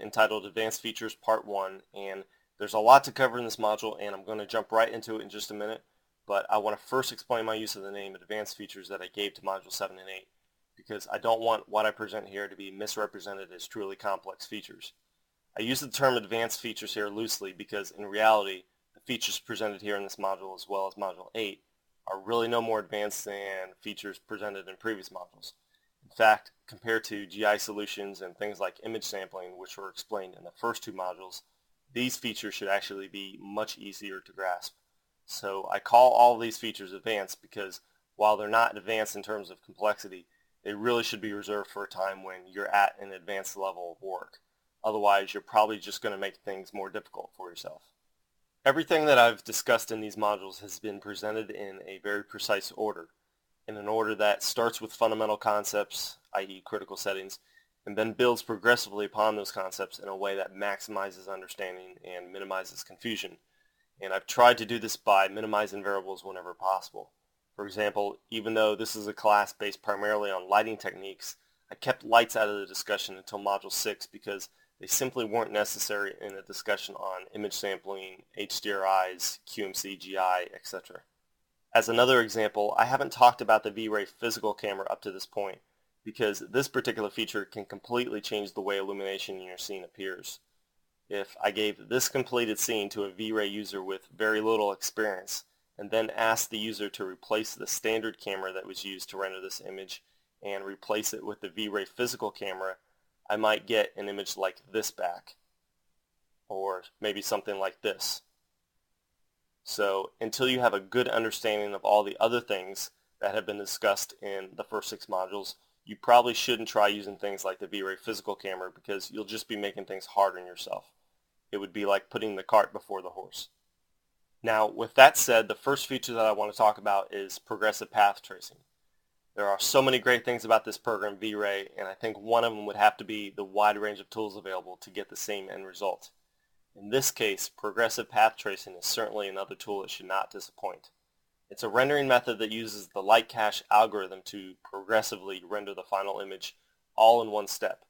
entitled Advanced Features Part 1, and there's a lot to cover in this module, and I'm going to jump right into it in just a minute, but I want to first explain my use of the name Advanced Features that I gave to Module 7 and 8, because I don't want what I present here to be misrepresented as truly complex features. I use the term Advanced Features here loosely because in reality, the features presented here in this module as well as Module 8 are really no more advanced than features presented in previous modules. In fact, compared to GI solutions and things like image sampling, which were explained in the first two modules, these features should actually be much easier to grasp. So I call all of these features advanced because while they're not advanced in terms of complexity, they really should be reserved for a time when you're at an advanced level of work. Otherwise, you're probably just going to make things more difficult for yourself. Everything that I've discussed in these modules has been presented in a very precise order, in an order that starts with fundamental concepts, i.e. critical settings, and then builds progressively upon those concepts in a way that maximizes understanding and minimizes confusion. And I've tried to do this by minimizing variables whenever possible. For example, even though this is a class based primarily on lighting techniques, I kept lights out of the discussion until Module 6 because they simply weren't necessary in a discussion on image sampling, HDRIs, QMC, GI, etc. As another example, I haven't talked about the V-Ray physical camera up to this point because this particular feature can completely change the way illumination in your scene appears. If I gave this completed scene to a V-Ray user with very little experience and then asked the user to replace the standard camera that was used to render this image and replace it with the V-Ray physical camera, I might get an image like this back, or maybe something like this. So until you have a good understanding of all the other things that have been discussed in the first 6 modules, you probably shouldn't try using things like the V-Ray physical camera because you'll just be making things hard on yourself. It would be like putting the cart before the horse. Now, with that said, the first feature that I want to talk about is progressive path tracing. There are so many great things about this program, V-Ray, and I think one of them would have to be the wide range of tools available to get the same end result. In this case, progressive path tracing is certainly another tool that should not disappoint. It's a rendering method that uses the light cache algorithm to progressively render the final image all in one step,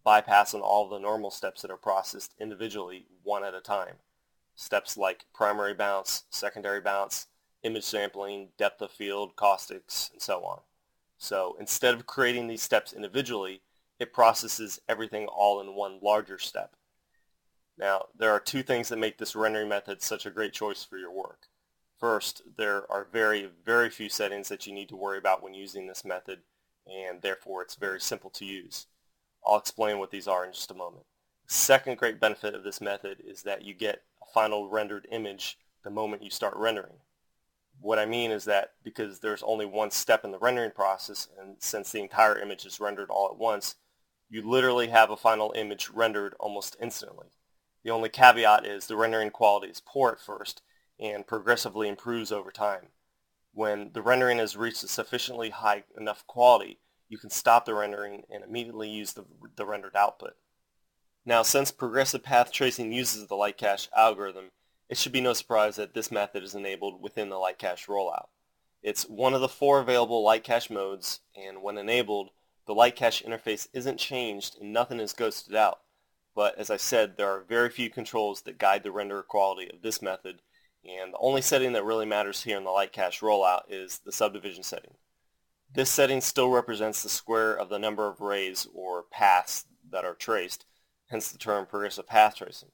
bypassing all the normal steps that are processed individually one at a time. Steps like primary bounce, secondary bounce, image sampling, depth of field, caustics, and so on. So instead of creating these steps individually, it processes everything all in one larger step. Now, there are 2 things that make this rendering method such a great choice for your work. First, there are very, very few settings that you need to worry about when using this method, and therefore it's very simple to use. I'll explain what these are in just a moment. The second great benefit of this method is that you get a final rendered image the moment you start rendering. What I mean is that because there's only one step in the rendering process, and since the entire image is rendered all at once, you literally have a final image rendered almost instantly. The only caveat is the rendering quality is poor at first and progressively improves over time. When the rendering has reached a sufficiently high enough quality, you can stop the rendering and immediately use the rendered output. Now, since progressive path tracing uses the light cache algorithm, it should be no surprise that this method is enabled within the light cache rollout. It's one of the 4 available light cache modes, and when enabled, the light cache interface isn't changed and nothing is ghosted out. But as I said, there are very few controls that guide the render quality of this method, and the only setting that really matters here in the light cache rollout is the subdivision setting. This setting still represents the square of the number of rays or paths that are traced, hence the term progressive path tracing.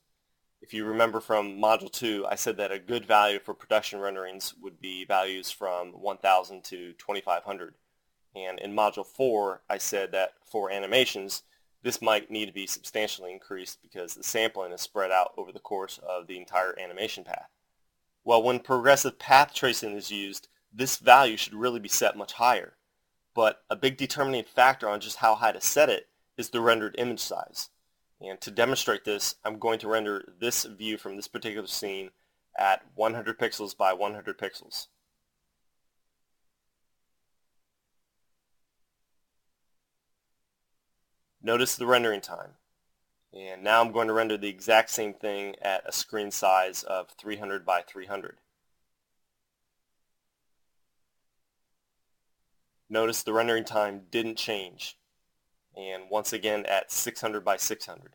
If you remember from Module 2, I said that a good value for production renderings would be values from 1000 to 2500. And in Module 4, I said that for animations, this might need to be substantially increased because the sampling is spread out over the course of the entire animation path. Well, when progressive path tracing is used, this value should really be set much higher. But a big determining factor on just how high to set it is the rendered image size. And to demonstrate this, I'm going to render this view from this particular scene at 100 pixels by 100 pixels. Notice the rendering time. And now I'm going to render the exact same thing at a screen size of 300 by 300. Notice the rendering time didn't change. And once again at 600 by 600.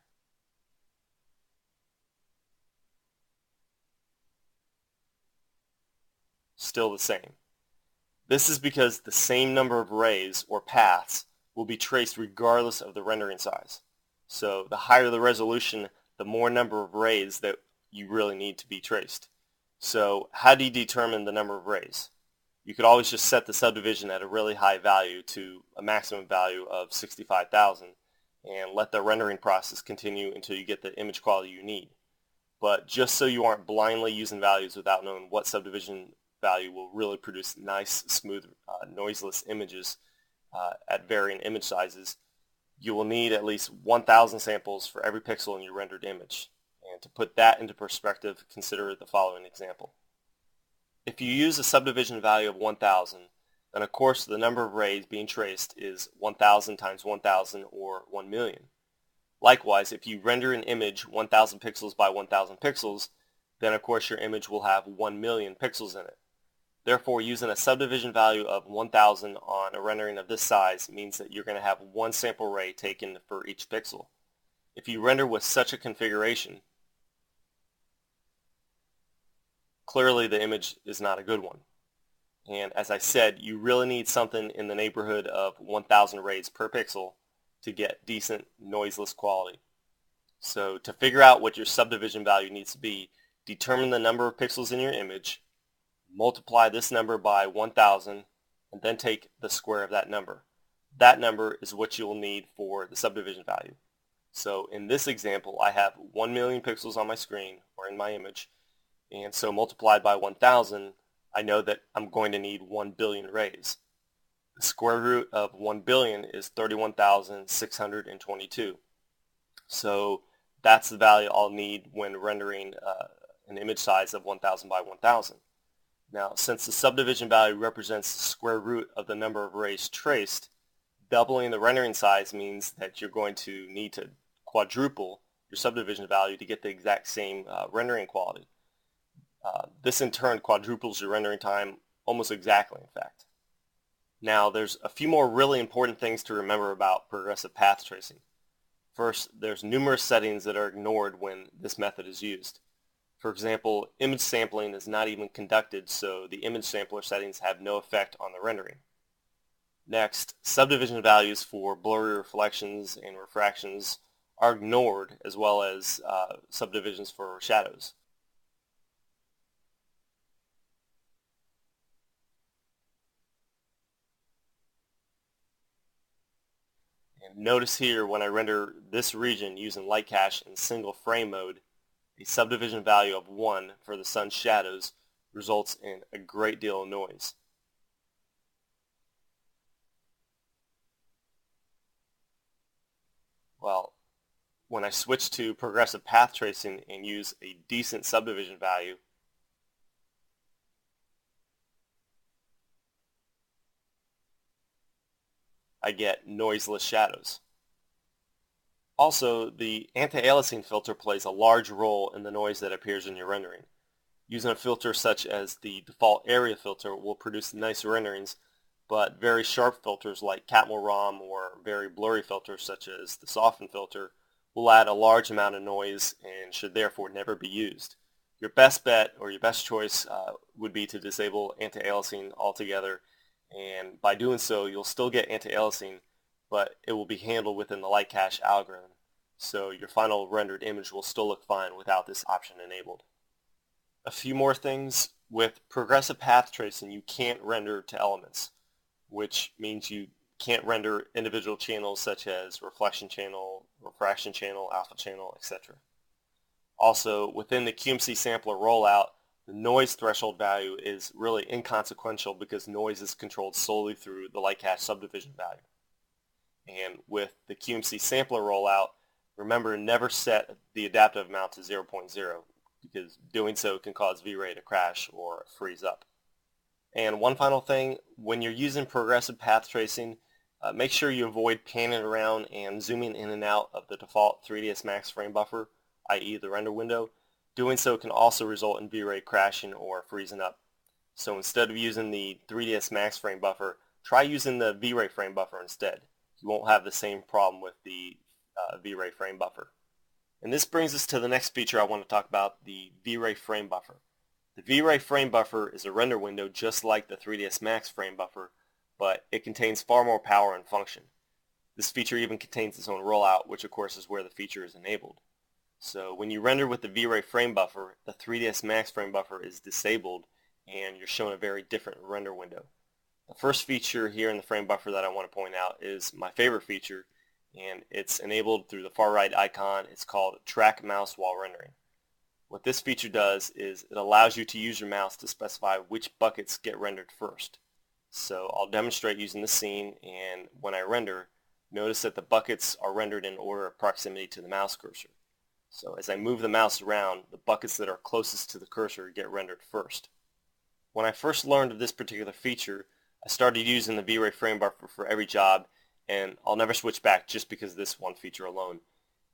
still the same. This is because the same number of rays or paths will be traced regardless of the rendering size. So the higher the resolution, the more number of rays that you really need to be traced. So how do you determine the number of rays? You could always just set the subdivision at a really high value to a maximum value of 65,000 and let the rendering process continue until you get the image quality you need. But just so you aren't blindly using values without knowing what subdivision value will really produce nice, smooth, noiseless images at varying image sizes, you will need at least 1,000 samples for every pixel in your rendered image. And to put that into perspective, consider the following example. If you use a subdivision value of 1,000, then of course the number of rays being traced is 1,000 times 1,000 or 1 million. Likewise, if you render an image 1,000 pixels by 1,000 pixels, then of course your image will have 1 million pixels in it. Therefore, using a subdivision value of 1,000 on a rendering of this size means that you're going to have one sample ray taken for each pixel. If you render with such a configuration, clearly the image is not a good one. And as I said, you really need something in the neighborhood of 1,000 rays per pixel to get decent noiseless quality. So to figure out what your subdivision value needs to be, determine the number of pixels in your image, multiply this number by 1,000, and then take the square of that number. That number is what you'll need for the subdivision value. So in this example, I have 1 million pixels on my screen or in my image, and so multiplied by 1,000, I know that I'm going to need 1 billion rays. The square root of 1 billion is 31,622. So that's the value I'll need when rendering an image size of 1,000 by 1,000. Now, since the subdivision value represents the square root of the number of rays traced, doubling the rendering size means that you're going to need to quadruple your subdivision value to get the exact same rendering quality. This in turn quadruples your rendering time almost exactly, in fact. Now, there's a few more really important things to remember about progressive path tracing. First, there's numerous settings that are ignored when this method is used. For example, image sampling is not even conducted, so the image sampler settings have no effect on the rendering. Next, subdivision values for blurry reflections and refractions are ignored, as well as subdivisions for shadows. And notice here when I render this region using light cache in single frame mode, a subdivision value of 1 for the sun's shadows results in a great deal of noise. Well, when I switch to progressive path tracing and use a decent subdivision value, I get noiseless shadows. Also, the anti-aliasing filter plays a large role in the noise that appears in your rendering. Using a filter such as the default area filter will produce nice renderings, but very sharp filters like Catmull ROM or very blurry filters such as the soften filter will add a large amount of noise and should therefore never be used. Your best bet or your best choice would be to disable anti-aliasing altogether, and by doing so you'll still get anti-aliasing, but it will be handled within the light cache algorithm, so your final rendered image will still look fine without this option enabled. A few more things. With progressive path tracing, you can't render to elements, which means you can't render individual channels such as reflection channel, refraction channel, alpha channel, etc. Also, within the QMC sampler rollout, the noise threshold value is really inconsequential because noise is controlled solely through the light cache subdivision value. And with the QMC sampler rollout, remember never set the adaptive amount to 0.0 because doing so can cause V-Ray to crash or freeze up. And one final thing, when you're using progressive path tracing, make sure you avoid panning around and zooming in and out of the default 3ds Max frame buffer, i.e. the render window. Doing so can also result in V-Ray crashing or freezing up. So instead of using the 3ds Max frame buffer, try using the V-Ray frame buffer instead. You won't have the same problem with the V-Ray frame buffer. And this brings us to the next feature I want to talk about, the V-Ray frame buffer. The V-Ray frame buffer is a render window just like the 3ds Max frame buffer, but it contains far more power and function. This feature even contains its own rollout, which of course is where the feature is enabled. So when you render with the V-Ray frame buffer, the 3ds Max frame buffer is disabled and you're shown a very different render window. The first feature here in the frame buffer that I want to point out is my favorite feature, and it's enabled through the far right icon. It's called Track Mouse While Rendering. What this feature does is it allows you to use your mouse to specify which buckets get rendered first. So I'll demonstrate using the scene, and when I render, notice that the buckets are rendered in order of proximity to the mouse cursor. So as I move the mouse around, the buckets that are closest to the cursor get rendered first. When I first learned of this particular feature, I started using the V-Ray frame buffer for every job, and I'll never switch back just because of this one feature alone.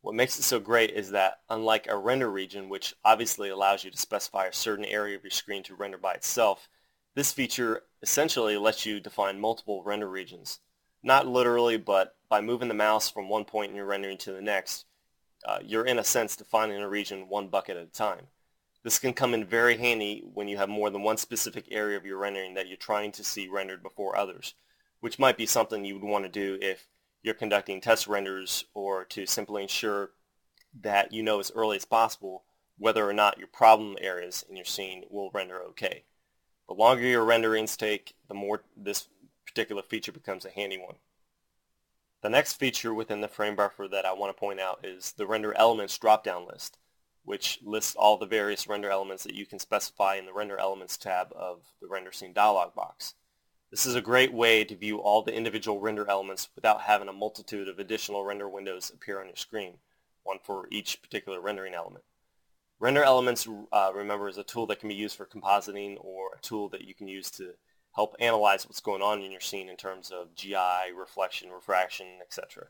What makes it so great is that unlike a render region, which obviously allows you to specify a certain area of your screen to render by itself, this feature essentially lets you define multiple render regions. Not literally, but by moving the mouse from one point in your rendering to the next, you're in a sense defining a region one bucket at a time. This can come in very handy when you have more than one specific area of your rendering that you're trying to see rendered before others, which might be something you would want to do if you're conducting test renders or to simply ensure that you know as early as possible whether or not your problem areas in your scene will render okay. The longer your renderings take, the more this particular feature becomes a handy one. The next feature within the frame buffer that I want to point out is the Render Elements drop-down list, which lists all the various render elements that you can specify in the Render Elements tab of the Render Scene dialog box. This is a great way to view all the individual render elements without having a multitude of additional render windows appear on your screen, one for each particular rendering element. Render Elements, remember, is a tool that can be used for compositing or a tool that you can use to help analyze what's going on in your scene in terms of GI, reflection, refraction, etc.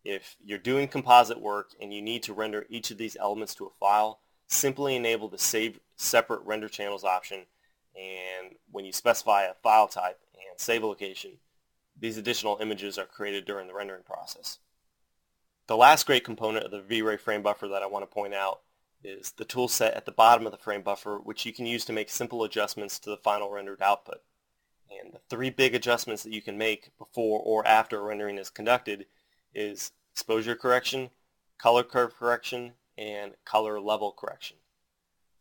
If you're doing composite work and you need to render each of these elements to a file, simply enable the Save Separate Render Channels option, and when you specify a file type and save a location, these additional images are created during the rendering process. The last great component of the V-Ray frame buffer that I want to point out is the tool set at the bottom of the frame buffer, which you can use to make simple adjustments to the final rendered output. And the three big adjustments that you can make before or after a rendering is conducted is exposure correction, color curve correction, and color level correction.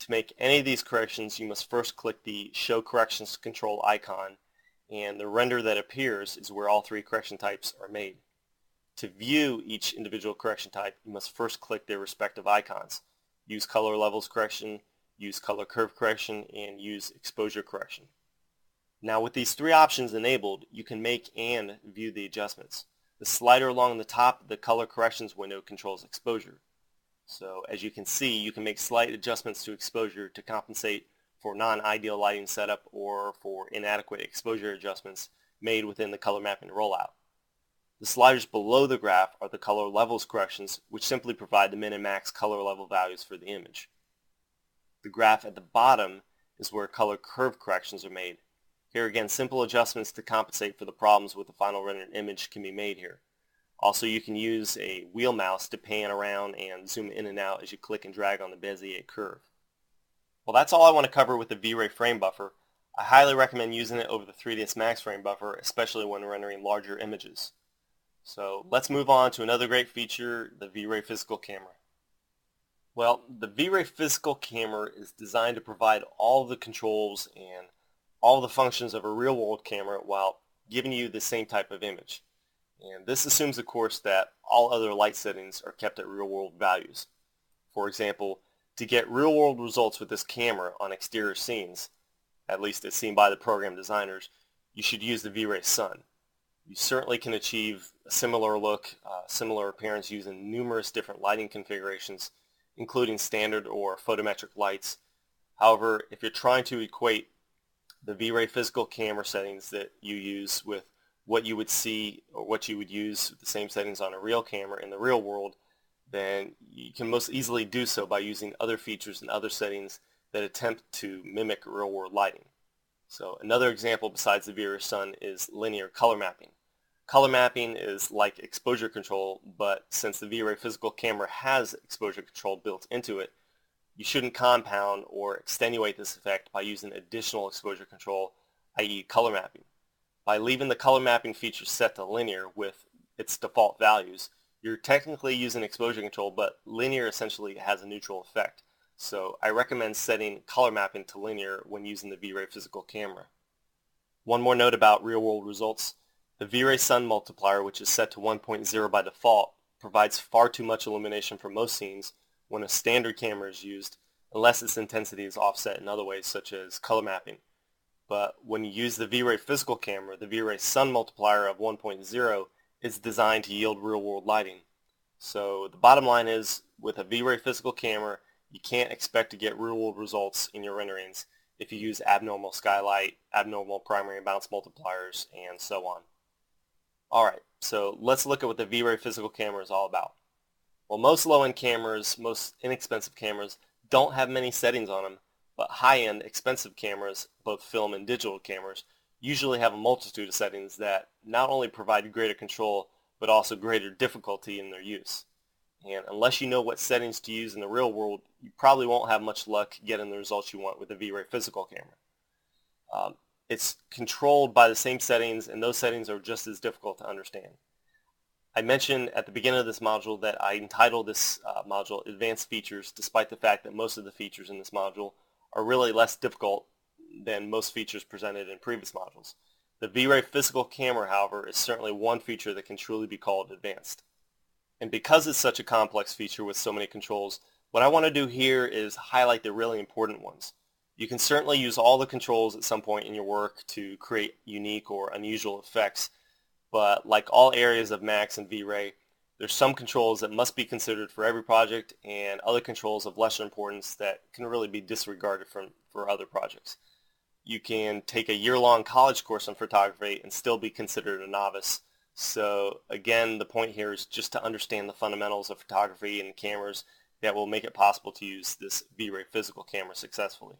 To make any of these corrections, you must first click the Show Corrections Control icon, and the render that appears is where all three correction types are made. To view each individual correction type, you must first click their respective icons. Use Color Levels Correction, use Color Curve Correction, and use Exposure Correction. Now with these three options enabled, you can make and view the adjustments. The slider along the top of the Color Corrections window controls exposure. So as you can see, you can make slight adjustments to exposure to compensate for non-ideal lighting setup or for inadequate exposure adjustments made within the color mapping rollout. The sliders below the graph are the color levels corrections, which simply provide the min and max color level values for the image. The graph at the bottom is where color curve corrections are made. Here again, simple adjustments to compensate for the problems with the final rendered image can be made here. Also, you can use a wheel mouse to pan around and zoom in and out as you click and drag on the Bezier curve. Well, that's all I want to cover with the V-Ray frame buffer. I highly recommend using it over the 3ds Max frame buffer, especially when rendering larger images. So let's move on to another great feature, the V-Ray Physical Camera. Well, the V-Ray Physical Camera is designed to provide all the controls and all the functions of a real-world camera while giving you the same type of image. And this assumes, of course, that all other light settings are kept at real-world values. For example, to get real-world results with this camera on exterior scenes, at least as seen by the program designers, you should use the V-Ray Sun. You certainly can achieve a similar look, similar appearance using numerous different lighting configurations, including standard or photometric lights. However, if you're trying to equate the V-Ray Physical Camera settings that you use with what you would see or what you would use with the same settings on a real camera in the real world, then you can most easily do so by using other features and other settings that attempt to mimic real-world lighting. So another example besides the V-Ray Sun is linear color mapping. Color mapping is like exposure control, but since the V-Ray Physical Camera has exposure control built into it, you shouldn't compound or extenuate this effect by using additional exposure control, i.e. color mapping. By leaving the color mapping feature set to linear with its default values, you're technically using exposure control, but linear essentially has a neutral effect. So I recommend setting color mapping to linear when using the V-Ray physical camera. One more note about real-world results. The V-Ray Sun multiplier, which is set to 1.0 by default, provides far too much illumination for most scenes when a standard camera is used, unless its intensity is offset in other ways, such as color mapping. But when you use the V-Ray physical camera, the V-Ray Sun multiplier of 1.0 is designed to yield real-world lighting. So the bottom line is, with a V-Ray physical camera, you can't expect to get real-world results in your renderings if you use abnormal skylight, abnormal primary bounce multipliers, and so on. Alright, so let's look at what the V-Ray physical camera is all about. Well, most low-end cameras, most inexpensive cameras, don't have many settings on them, but high-end, expensive cameras, both film and digital cameras, usually have a multitude of settings that not only provide greater control, but also greater difficulty in their use. And unless you know what settings to use in the real world, you probably won't have much luck getting the results you want with the V-Ray physical camera. It's controlled by the same settings, and those settings are just as difficult to understand. I mentioned at the beginning of this module that I entitled this module Advanced Features, despite the fact that most of the features in this module are really less difficult than most features presented in previous modules. The V-Ray physical camera, however, is certainly one feature that can truly be called advanced. And because it's such a complex feature with so many controls, what I want to do here is highlight the really important ones. You can certainly use all the controls at some point in your work to create unique or unusual effects, but like all areas of Max and V-Ray, there's some controls that must be considered for every project and other controls of lesser importance that can really be disregarded for other projects. You can take a year-long college course on photography and still be considered a novice. So again, the point here is just to understand the fundamentals of photography and cameras that will make it possible to use this V-Ray physical camera successfully.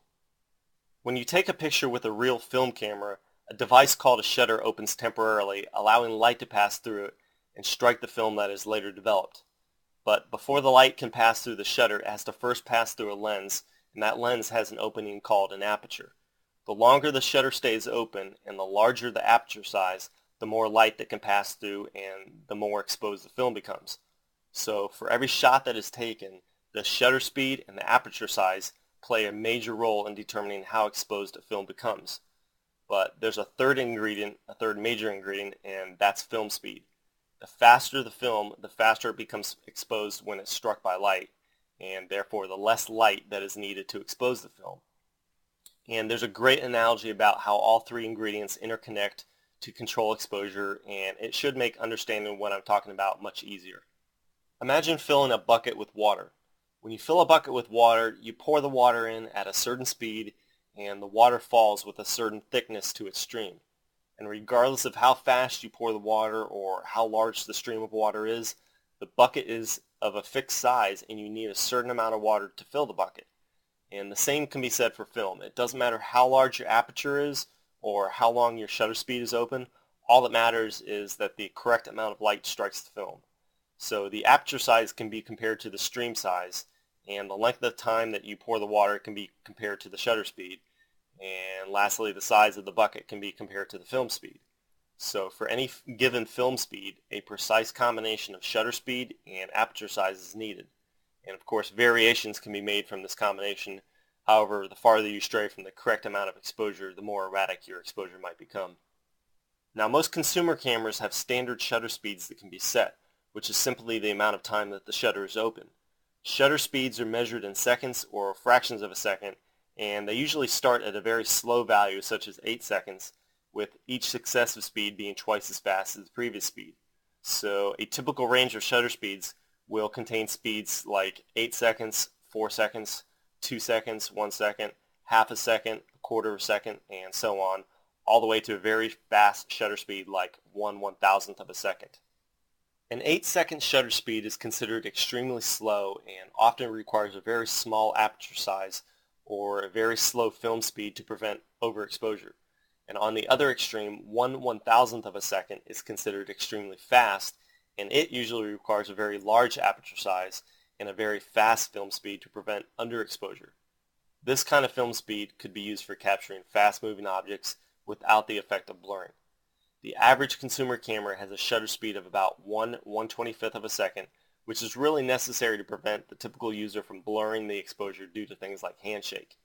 When you take a picture with a real film camera, a device called a shutter opens temporarily, allowing light to pass through it and strike the film that is later developed. But before the light can pass through the shutter, it has to first pass through a lens, and that lens has an opening called an aperture. The longer the shutter stays open and the larger the aperture size, the more light that can pass through and the more exposed the film becomes. So for every shot that is taken, the shutter speed and the aperture size play a major role in determining how exposed a film becomes. But there's a third major ingredient, and that's film speed. The faster the film, the faster it becomes exposed when it's struck by light, and therefore the less light that is needed to expose the film. And there's a great analogy about how all three ingredients interconnect to control exposure, and it should make understanding what I'm talking about much easier. Imagine filling a bucket with water. When you fill a bucket with water, you pour the water in at a certain speed, and the water falls with a certain thickness to its stream. And regardless of how fast you pour the water or how large the stream of water is, the bucket is of a fixed size, and you need a certain amount of water to fill the bucket. And the same can be said for film. It doesn't matter how large your aperture is or how long your shutter speed is open. All that matters is that the correct amount of light strikes the film. So the aperture size can be compared to the stream size, and the length of time that you pour the water can be compared to the shutter speed. And lastly, the size of the bucket can be compared to the film speed. So for any given film speed, a precise combination of shutter speed and aperture size is needed. And of course, variations can be made from this combination. However, the farther you stray from the correct amount of exposure, the more erratic your exposure might become. Now, most consumer cameras have standard shutter speeds that can be set, which is simply the amount of time that the shutter is open. Shutter speeds are measured in seconds or fractions of a second, and they usually start at a very slow value, such as 8 seconds, with each successive speed being twice as fast as the previous speed. So a typical range of shutter speeds will contain speeds like 8 seconds, 4 seconds, 2 seconds, 1 second, half a second, a quarter of a second, and so on, all the way to a very fast shutter speed like 1/1000th of a second. An 8-second shutter speed is considered extremely slow and often requires a very small aperture size or a very slow film speed to prevent overexposure. And on the other extreme, 1/1000th of a second is considered extremely fast, and it usually requires a very large aperture size and a very fast film speed to prevent underexposure. This kind of film speed could be used for capturing fast-moving objects without the effect of blurring. The average consumer camera has a shutter speed of about 1/125th of a second, which is really necessary to prevent the typical user from blurring the exposure due to things like handshake.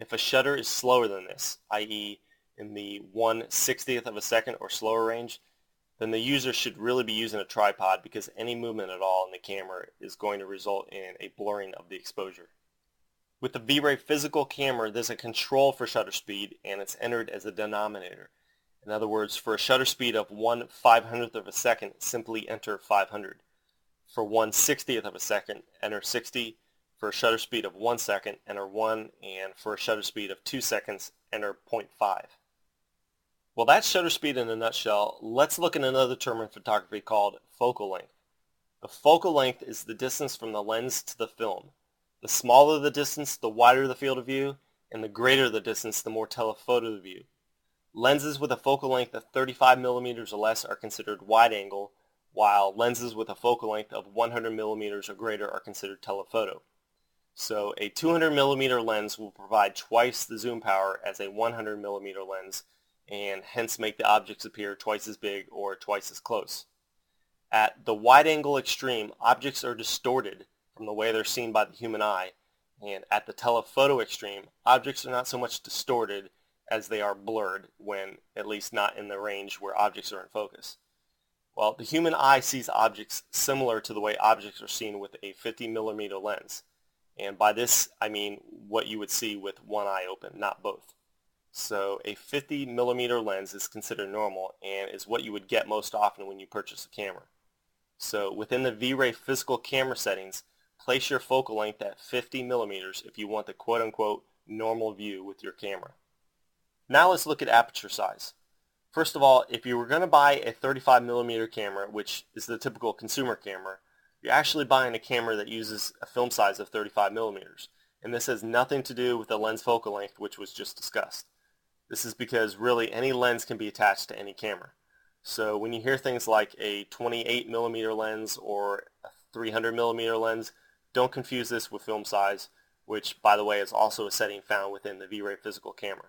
If a shutter is slower than this, i.e. in the 1/60th of a second or slower range, then the user should really be using a tripod because any movement at all in the camera is going to result in a blurring of the exposure. With the V-Ray physical camera, there's a control for shutter speed and it's entered as a denominator. In other words, for a shutter speed of 1/500th of a second, simply enter 500. For 1/60th of a second, enter 60. For a shutter speed of 1 second, enter 1. And for a shutter speed of 2 seconds, enter 0.5. Well, that's shutter speed in a nutshell. Let's look at another term in photography called focal length. The focal length is the distance from the lens to the film. The smaller the distance, the wider the field of view, and the greater the distance, the more telephoto the view. Lenses with a focal length of 35 millimeters or less are considered wide angle, while lenses with a focal length of 100 millimeters or greater are considered telephoto. So a 200 millimeter lens will provide twice the zoom power as a 100 millimeter lens, and hence make the objects appear twice as big or twice as close. At the wide angle extreme, objects are distorted from the way they're seen by the human eye, and at the telephoto extreme, objects are not so much distorted as they are blurred, when at least not in the range where objects are in focus. Well, the human eye sees objects similar to the way objects are seen with a 50 millimeter lens, and by this I mean what you would see with one eye open, not both. So a 50 millimeter lens is considered normal and is what you would get most often when you purchase a camera. So within the V-Ray physical camera settings, place your focal length at 50 millimeters if you want the quote-unquote normal view with your camera. Now let's look at aperture size. First of all, if you were going to buy a 35 millimeter camera, which is the typical consumer camera, you're actually buying a camera that uses a film size of 35 millimeters. And this has nothing to do with the lens focal length, which was just discussed. This is because really any lens can be attached to any camera. So when you hear things like a 28 millimeter lens or a 300 millimeter lens, don't confuse this with film size, which by the way is also a setting found within the V-Ray physical camera.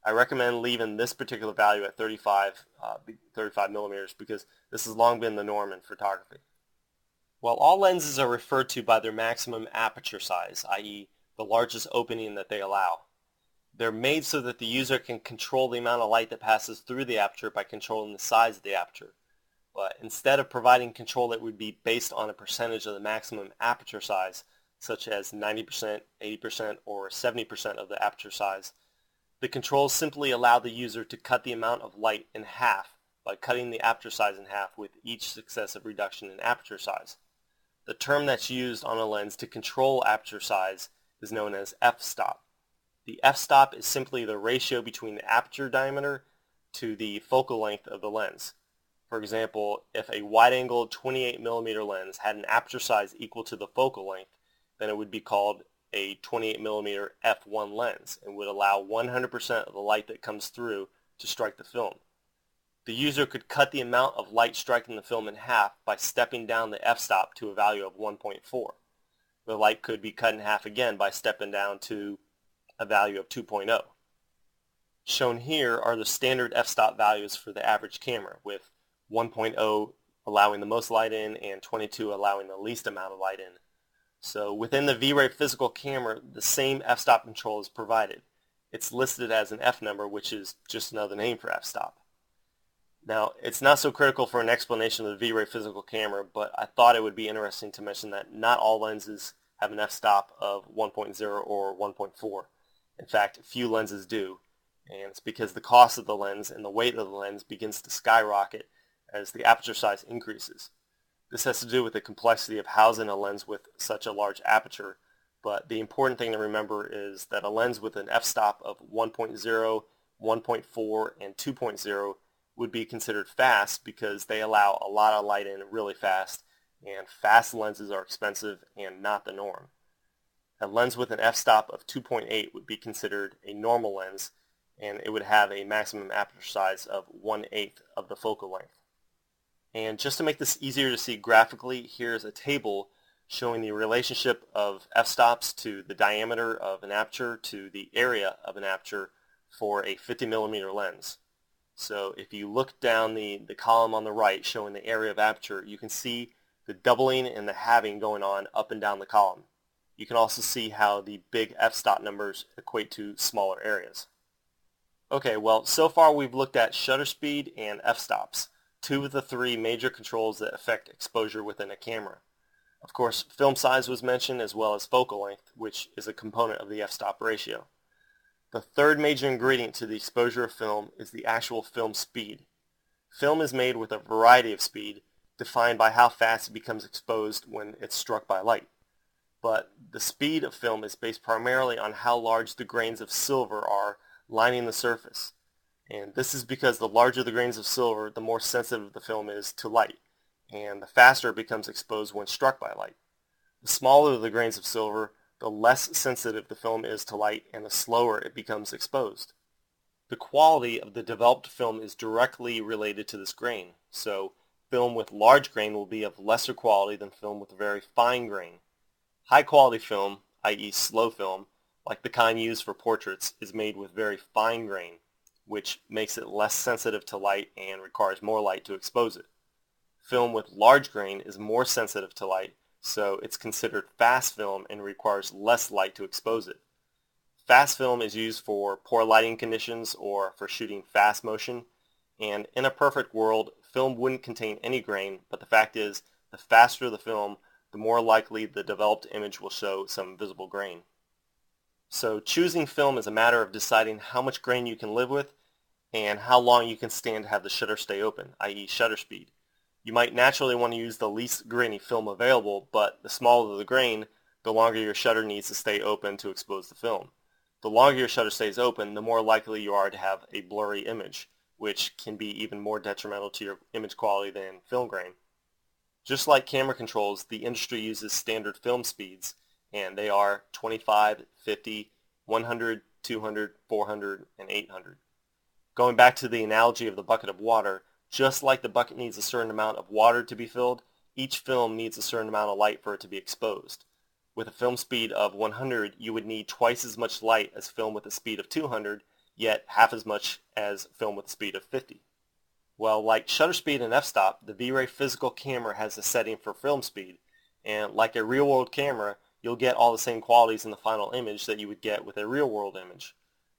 I recommend leaving this particular value at 35 millimeters because this has long been the norm in photography. While all lenses are referred to by their maximum aperture size, i.e. the largest opening that they allow, they're made so that the user can control the amount of light that passes through the aperture by controlling the size of the aperture. But instead of providing control that would be based on a percentage of the maximum aperture size, such as 90%, 80%, or 70% of the aperture size, the controls simply allow the user to cut the amount of light in half by cutting the aperture size in half with each successive reduction in aperture size. The term that's used on a lens to control aperture size is known as f-stop. The f-stop is simply the ratio between the aperture diameter to the focal length of the lens. For example, if a wide-angle 28 millimeter lens had an aperture size equal to the focal length, then it would be called a 28 millimeter f1 lens and would allow 100% of the light that comes through to strike the film. The user could cut the amount of light striking the film in half by stepping down the f-stop to a value of 1.4. The light could be cut in half again by stepping down to a value of 2.0. Shown here are the standard f-stop values for the average camera, with 1.0 allowing the most light in and 22 allowing the least amount of light in. So within the V-Ray physical camera, the same f-stop control is provided. It's listed as an F number, which is just another name for f-stop. Now, it's not so critical for an explanation of the V-Ray physical camera, but I thought it would be interesting to mention that not all lenses have an f-stop of 1.0 or 1.4. In fact, few lenses do, and it's because the cost of the lens and the weight of the lens begins to skyrocket as the aperture size increases. This has to do with the complexity of housing a lens with such a large aperture, but the important thing to remember is that a lens with an f-stop of 1.0, 1.4, and 2.0 would be considered fast because they allow a lot of light in really fast, and fast lenses are expensive and not the norm. A lens with an f-stop of 2.8 would be considered a normal lens, and it would have a maximum aperture size of 1/8 of the focal length. And just to make this easier to see graphically, here's a table showing the relationship of f-stops to the diameter of an aperture to the area of an aperture for a 50 millimeter lens. So if you look down the column on the right showing the area of aperture, you can see the doubling and the halving going on up and down the column. You can also see how the big f-stop numbers equate to smaller areas. Okay, well, so far we've looked at shutter speed and f-stops, two of the three major controls that affect exposure within a camera. Of course, film size was mentioned as well as focal length, which is a component of the f-stop ratio. The third major ingredient to the exposure of film is the actual film speed. Film is made with a variety of speed, defined by how fast it becomes exposed when it's struck by light. But the speed of film is based primarily on how large the grains of silver are lining the surface. And this is because the larger the grains of silver, the more sensitive the film is to light, and the faster it becomes exposed when struck by light. The smaller the grains of silver, the less sensitive the film is to light, and the slower it becomes exposed. The quality of the developed film is directly related to this grain. So film with large grain will be of lesser quality than film with very fine grain. High quality film, i.e. slow film, like the kind used for portraits, is made with very fine grain, which makes it less sensitive to light and requires more light to expose it. Film with large grain is more sensitive to light, so it's considered fast film and requires less light to expose it. Fast film is used for poor lighting conditions or for shooting fast motion, and in a perfect world, film wouldn't contain any grain, but the fact is, the faster the film, the more likely the developed image will show some visible grain. So choosing film is a matter of deciding how much grain you can live with and how long you can stand to have the shutter stay open, i.e. shutter speed. You might naturally want to use the least grainy film available, but the smaller the grain, the longer your shutter needs to stay open to expose the film. The longer your shutter stays open, the more likely you are to have a blurry image, which can be even more detrimental to your image quality than film grain. Just like camera controls, the industry uses standard film speeds, and they are 25, 50, 100, 200, 400, and 800. Going back to the analogy of the bucket of water, just like the bucket needs a certain amount of water to be filled, each film needs a certain amount of light for it to be exposed. With a film speed of 100, you would need twice as much light as film with a speed of 200, yet half as much as film with a speed of 50. Well, like shutter speed and f-stop, the V-Ray physical camera has a setting for film speed, and like a real-world camera, you'll get all the same qualities in the final image that you would get with a real-world image.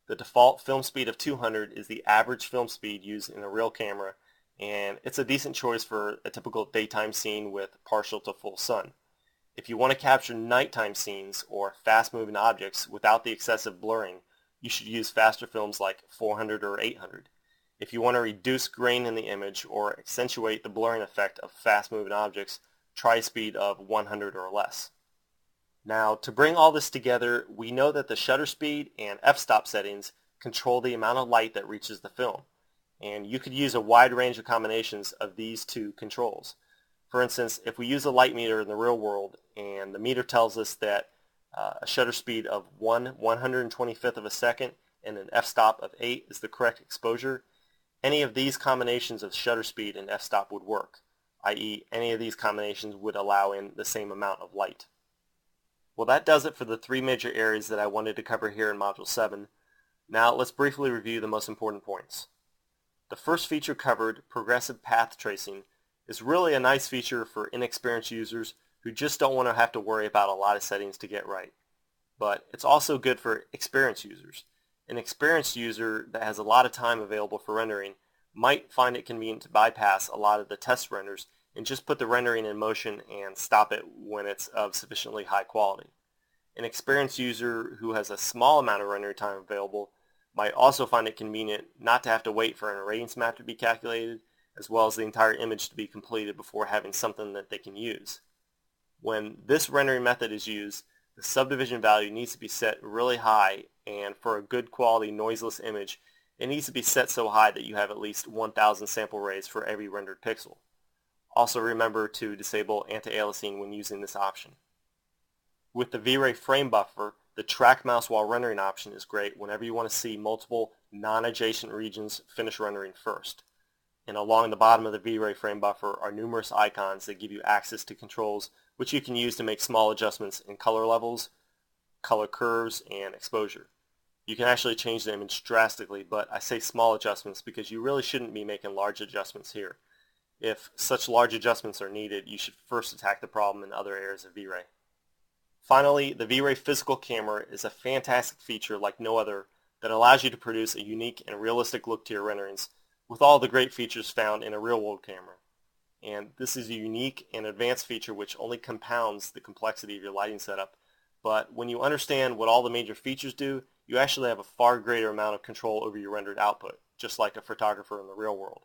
The default film speed of 200 is the average film speed used in a real camera, and it's a decent choice for a typical daytime scene with partial to full sun. If you want to capture nighttime scenes or fast-moving objects without the excessive blurring, you should use faster films like 400 or 800. If you want to reduce grain in the image or accentuate the blurring effect of fast-moving objects, try a speed of 100 or less. Now, to bring all this together, we know that the shutter speed and f-stop settings control the amount of light that reaches the film. And you could use a wide range of combinations of these two controls. For instance, if we use a light meter in the real world and the meter tells us that a shutter speed of 1/125th of a second and an f-stop of 8 is the correct exposure, any of these combinations of shutter speed and f-stop would work, i.e. any of these combinations would allow in the same amount of light. Well, that does it for the three major areas that I wanted to cover here in Module 7. Now let's briefly review the most important points. The first feature covered, progressive path tracing, is really a nice feature for inexperienced users who just don't want to have to worry about a lot of settings to get right. But it's also good for experienced users. An experienced user that has a lot of time available for rendering might find it convenient to bypass a lot of the test renders and just put the rendering in motion and stop it when it's of sufficiently high quality. An experienced user who has a small amount of rendering time available might also find it convenient not to have to wait for an irradiance map to be calculated, as well as the entire image to be completed before having something that they can use. When this rendering method is used, the subdivision value needs to be set really high, and for a good quality noiseless image, it needs to be set so high that you have at least 1,000 sample rays for every rendered pixel. Also remember to disable anti-aliasing when using this option. With the V-Ray frame buffer, the track mouse while rendering option is great whenever you want to see multiple non-adjacent regions finish rendering first. And along the bottom of the V-Ray frame buffer are numerous icons that give you access to controls which you can use to make small adjustments in color levels, color curves, and exposure. You can actually change the image drastically, but I say small adjustments because you really shouldn't be making large adjustments here. If such large adjustments are needed, you should first attack the problem in other areas of V-Ray. Finally, the V-Ray physical camera is a fantastic feature like no other that allows you to produce a unique and realistic look to your renderings with all the great features found in a real-world camera. And this is a unique and advanced feature which only compounds the complexity of your lighting setup. But when you understand what all the major features do, you actually have a far greater amount of control over your rendered output, just like a photographer in the real world.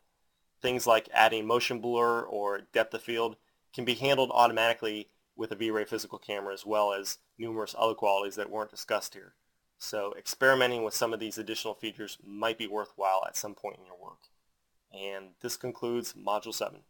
Things like adding motion blur or depth of field can be handled automatically with a V-Ray physical camera, as well as numerous other qualities that weren't discussed here. So experimenting with some of these additional features might be worthwhile at some point in your work. And this concludes Module 7.